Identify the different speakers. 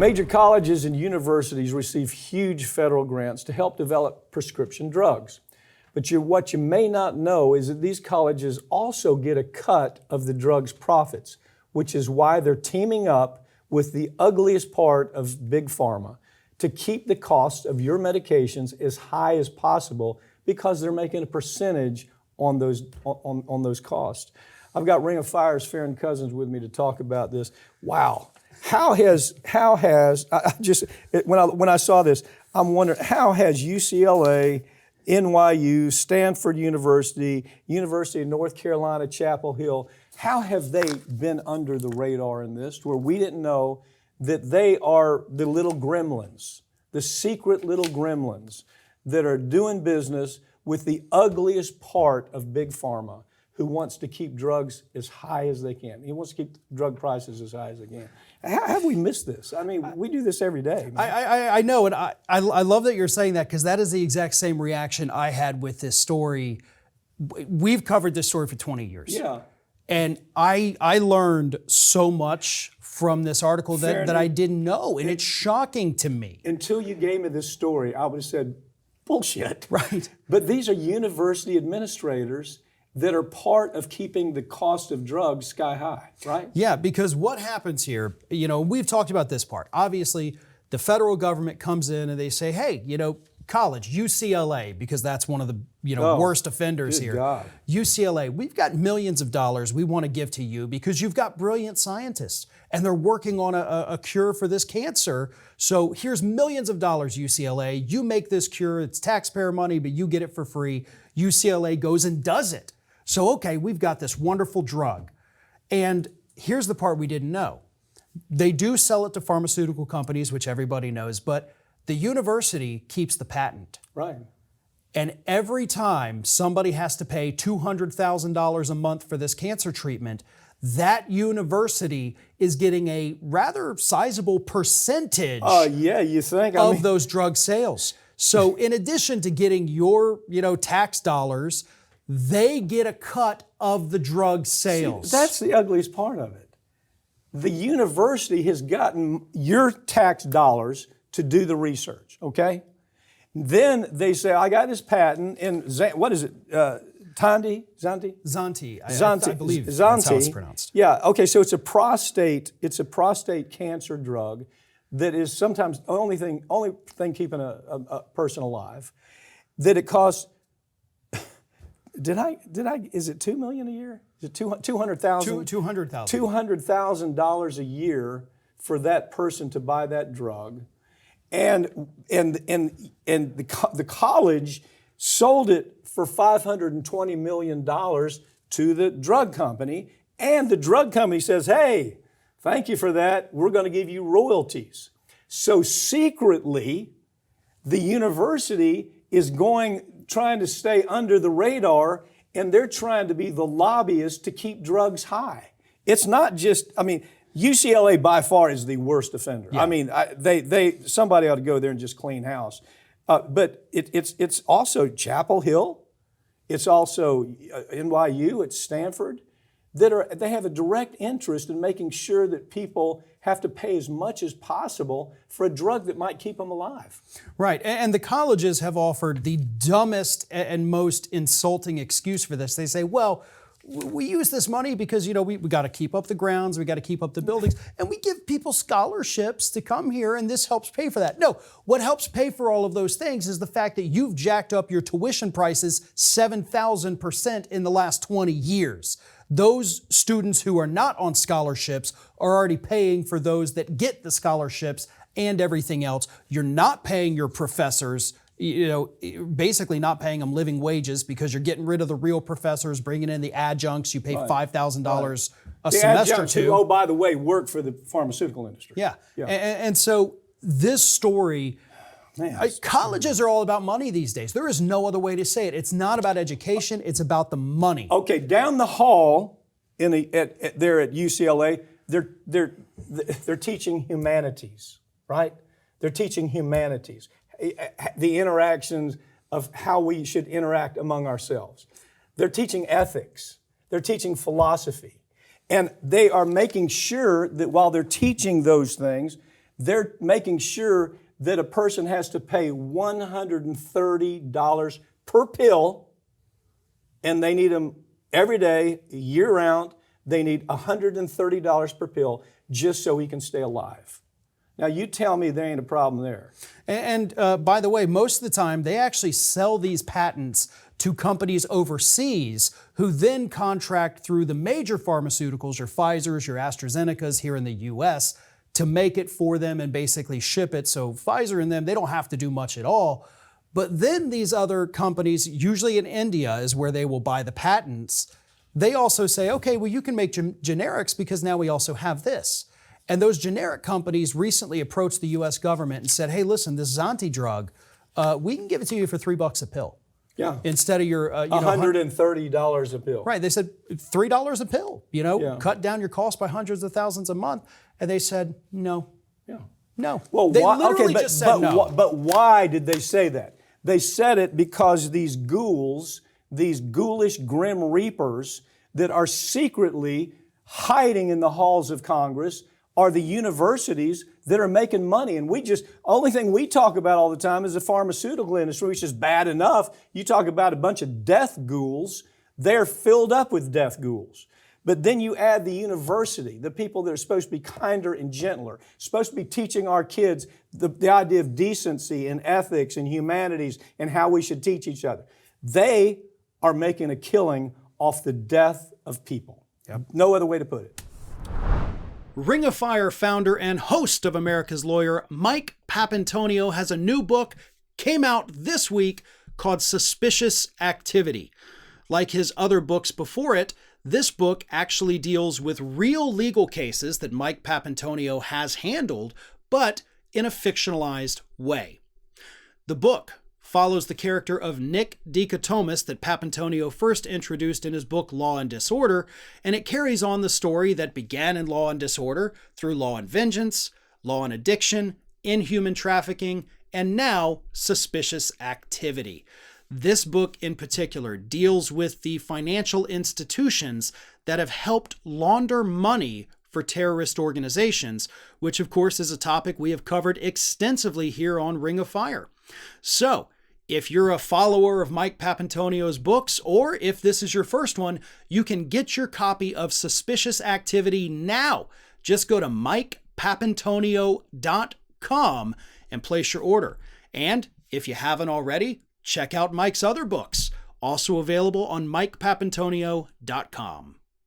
Speaker 1: Major colleges and universities receive huge federal grants to help develop prescription drugs. But what you may not know is that these colleges also get a cut of the drug's profits, which is why they're teaming up with the ugliest part of Big Pharma to keep the cost of your medications as high as possible because they're making a percentage on those costs. I've got Ring of Fire's Farron Cousins with me to talk about this. Wow. When I saw this, I'm wondering, how has UCLA, NYU, Stanford University, University of North Carolina, Chapel Hill, how have they been under the radar in this, where we didn't know that they are the little gremlins, the secret little gremlins that are doing business with the ugliest part of Big Pharma, who wants to keep drugs as high as they can. He wants to keep drug prices as high as they can. How have we missed this? I mean, we do this every day.
Speaker 2: I know, and I love that you're saying that, because that is the exact same reaction I had with this story. We've covered this story for 20 years.
Speaker 1: Yeah.
Speaker 2: And I learned so much from this article that I didn't know, and it's shocking to me.
Speaker 1: Until you gave me this story, I would have said, bullshit.
Speaker 2: Right.
Speaker 1: But these are university administrators that are part of keeping the cost of drugs sky high, right?
Speaker 2: Yeah, because what happens here, we've talked about this part. Obviously, the federal government comes in and they say, hey, college, UCLA, because that's one of the worst offenders here.
Speaker 1: God.
Speaker 2: UCLA, we've got millions of dollars we want to give to you because you've got brilliant scientists and they're working on a cure for this cancer. So here's millions of dollars, UCLA. You make this cure. It's taxpayer money, but you get it for free. UCLA goes and does it. So, okay, we've got this wonderful drug. And here's the part we didn't know. They do sell it to pharmaceutical companies, which everybody knows, but the university keeps the patent.
Speaker 1: Right.
Speaker 2: And every time somebody has to pay $200,000 a month for this cancer treatment, that university is getting a rather sizable percentage of those drug sales. So in addition to getting your, tax dollars, they get a cut of the drug sales.
Speaker 1: See, that's the ugliest part of it. The university has gotten your tax dollars to do the research, okay? Then they say, I got this patent in, what is it, Zanti?
Speaker 2: I believe that's how it's pronounced.
Speaker 1: Yeah, okay, so it's a prostate cancer drug that is sometimes the only thing keeping a person alive, that it costs, is it $2 million a year? Is it $200,000? $200,000 a year for that person to buy that drug. And the college sold it for $520 million to the drug company, and the drug company says, hey, thank you for that, we're going to give you royalties. So secretly, the university is trying to stay under the radar, and they're trying to be the lobbyists to keep drugs high. It's not just, UCLA by far is the worst offender. Yeah. Somebody ought to go there and just clean house. But it's also Chapel Hill. It's also NYU. It's Stanford. They have a direct interest in making sure that people have to pay as much as possible for a drug that might keep them alive.
Speaker 2: Right, and the colleges have offered the dumbest and most insulting excuse for this. They say, well, we use this money because, we got to keep up the grounds, we got to keep up the buildings, and we give people scholarships to come here, and this helps pay for that. No, what helps pay for all of those things is the fact that you've jacked up your tuition prices 7,000% in the last 20 years. Those students who are not on scholarships are already paying for those that get the scholarships and everything else. You're not paying your professors, basically not paying them living wages because you're getting rid of the real professors, bringing in the adjuncts. You pay $5,000 a semester to.
Speaker 1: Oh, by the way, work for the pharmaceutical industry.
Speaker 2: Yeah. And so this story, colleges are all about money these days. There is no other way to say it. It's not about education. It's about the money.
Speaker 1: Okay, down the hall there at UCLA, they're teaching humanities, right? They're teaching humanities, the interactions of how we should interact among ourselves. They're teaching ethics. They're teaching philosophy. And they are making sure that while they're teaching those things, they're making sure that a person has to pay $130 per pill, and they need them every day, year round. They need $130 per pill just so he can stay alive. Now, you tell me there ain't a problem there.
Speaker 2: And by the way, most of the time, they actually sell these patents to companies overseas who then contract through the major pharmaceuticals, your Pfizer's, your AstraZeneca's here in the US, to make it for them and basically ship it. So Pfizer and them, they don't have to do much at all. But then these other companies, usually in India is where they will buy the patents, they also say, okay, well, you can make generics because now we also have this. And those generic companies recently approached the US government and said, hey, listen, this Zanti drug, we can give it to you for $3 a pill.
Speaker 1: Yeah.
Speaker 2: Instead of your
Speaker 1: $130 a pill.
Speaker 2: Right. They said $3 a pill, cut down your cost by hundreds of thousands a month. And they said, no.
Speaker 1: Yeah.
Speaker 2: No.
Speaker 1: Well,
Speaker 2: they
Speaker 1: why,
Speaker 2: literally
Speaker 1: okay,
Speaker 2: just said no.
Speaker 1: But why did they say that? They said it because these ghouls, these ghoulish grim reapers that are secretly hiding in the halls of Congress are the universities that are making money. And only thing we talk about all the time is the pharmaceutical industry, which is bad enough. You talk about a bunch of death ghouls, they're filled up with death ghouls. But then you add the university, the people that are supposed to be kinder and gentler, supposed to be teaching our kids the idea of decency and ethics and humanities and how we should teach each other. They are making a killing off the death of people. Yep. No other way to put it.
Speaker 2: Ring of Fire founder and host of America's Lawyer, Mike Papantonio, has a new book, came out this week, called Suspicious Activity. Like his other books before it, this book actually deals with real legal cases that Mike Papantonio has handled, but in a fictionalized way. The book follows the character of Nick Dichotomous that Papantonio first introduced in his book Law and Disorder, and it carries on the story that began in Law and Disorder through Law and Vengeance, Law and Addiction, Inhuman Trafficking, and now Suspicious Activity. This book in particular deals with the financial institutions that have helped launder money for terrorist organizations, which of course is a topic we have covered extensively here on Ring of Fire. So, if you're a follower of Mike Papantonio's books, or if this is your first one, you can get your copy of Suspicious Activity now. Just go to MikePapantonio.com and place your order. And if you haven't already, check out Mike's other books, also available on MikePapantonio.com.